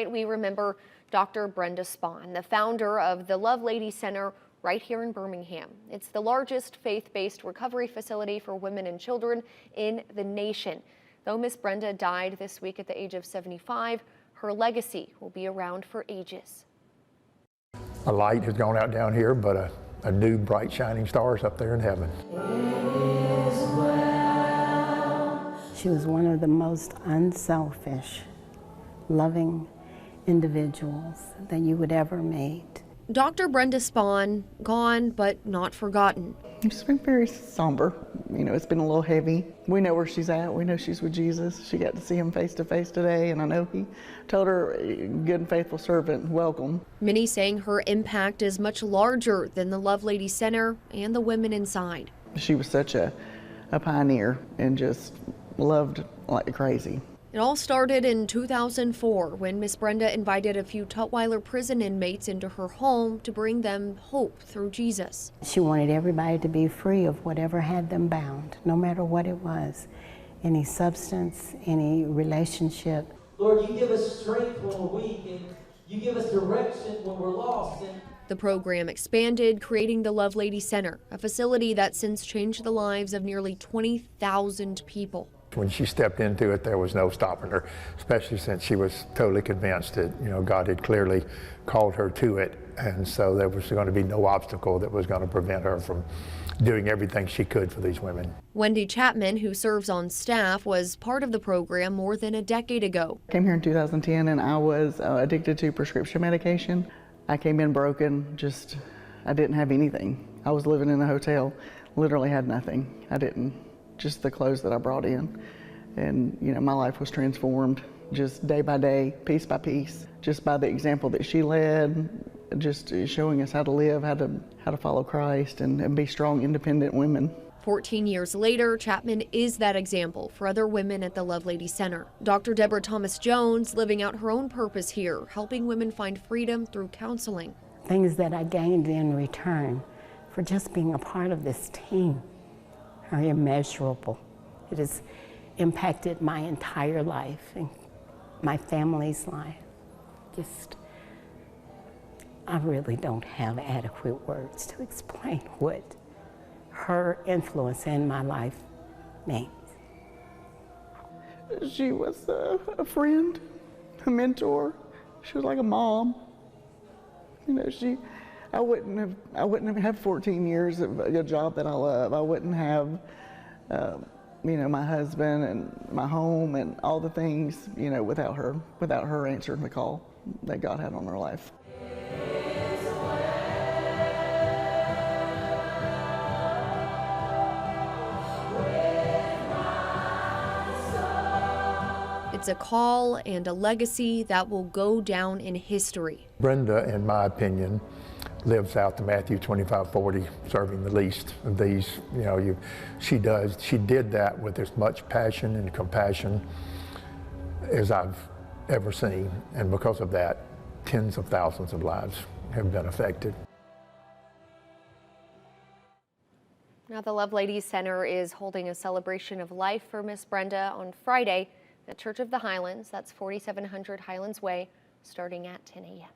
We remember Dr. Brenda Spahn, the founder of the Lovelady Center right here in Birmingham. It's the largest faith-based recovery facility for women and children in the nation. Though Miss Brenda died this week at the age of 75, her legacy will be around for ages. A light has gone out down here, but a new bright shining star is up there in heaven. She was one of the most unselfish, loving individuals that you would ever meet. Dr. Brenda Spahn, gone but not forgotten. It's been very somber. You know, it's been a little heavy. We know where she's at. We know she's with Jesus. She got to see him face to face today, and I know he told her, good and faithful servant, welcome. Many saying her impact is much larger than the Lovelady Center and the women inside. She was such a pioneer and just loved like crazy. It all started in 2004 when Miss Brenda invited a few Tutwiler prison inmates into her home to bring them hope through Jesus. She wanted everybody to be free of whatever had them bound, no matter what it was. Any substance, any relationship. Lord, you give us strength when we're weak, and you give us direction when we're lost. The program expanded, creating the Lovelady Center, a facility that since changed the lives of nearly 20,000 people. When she stepped into it, there was no stopping her, especially since she was totally convinced that, you know, God had clearly called her to it, and so there was going to be no obstacle that was going to prevent her from doing everything she could for these women. Wendy Chapman, who serves on staff, was part of the program more than a decade ago. I came here in 2010 and I was addicted to prescription medication. I came in broken, I didn't have anything. I was living in a hotel, literally had nothing. Just the clothes that I brought in. And, you know, my life was transformed just day by day, piece by piece, just by the example that she led, just showing us how to live, how to follow Christ and be strong, independent women. 14 years later, Chapman is that example for other women at the Lovelady Center. Dr. Deborah Thomas-Jones living out her own purpose here, helping women find freedom through counseling. Things that I gained in return for just being a part of this team are immeasurable. It has impacted my entire life and my family's life. I really don't have adequate words to explain what her influence in my life means. She was a friend, a mentor. She was like a mom. You know, I wouldn't have had 14 years of a job that I love. I wouldn't have, you know, my husband and my home and all the things, you know, without her answering the call that God had on her life. It's a call and a legacy that will go down in history. Brenda, in my opinion, lives out the Matthew 25:40, serving the least of these. You know, she did that with as much passion and compassion as I've ever seen, and because of that, tens of thousands of lives have been affected. Now the Lovelady Center is holding a celebration of life for Miss Brenda on Friday at Church of the Highlands. That's 4700 Highlands Way, starting at 10 a.m.